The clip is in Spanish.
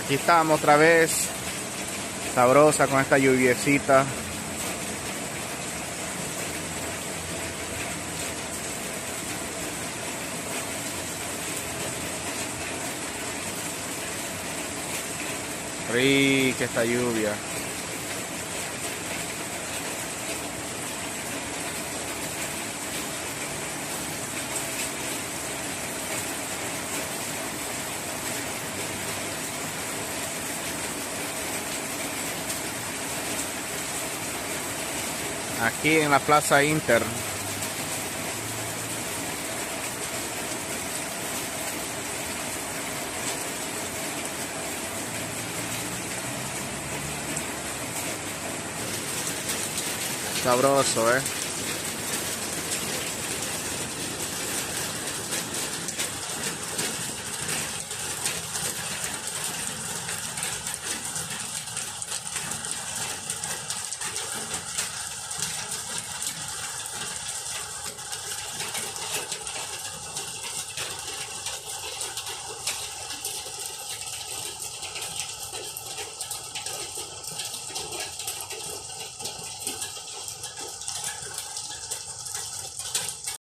Aquí estamos otra vez, sabrosa con esta lluviecita. Rica esta lluvia. Aquí en la Plaza Inter. Sabroso,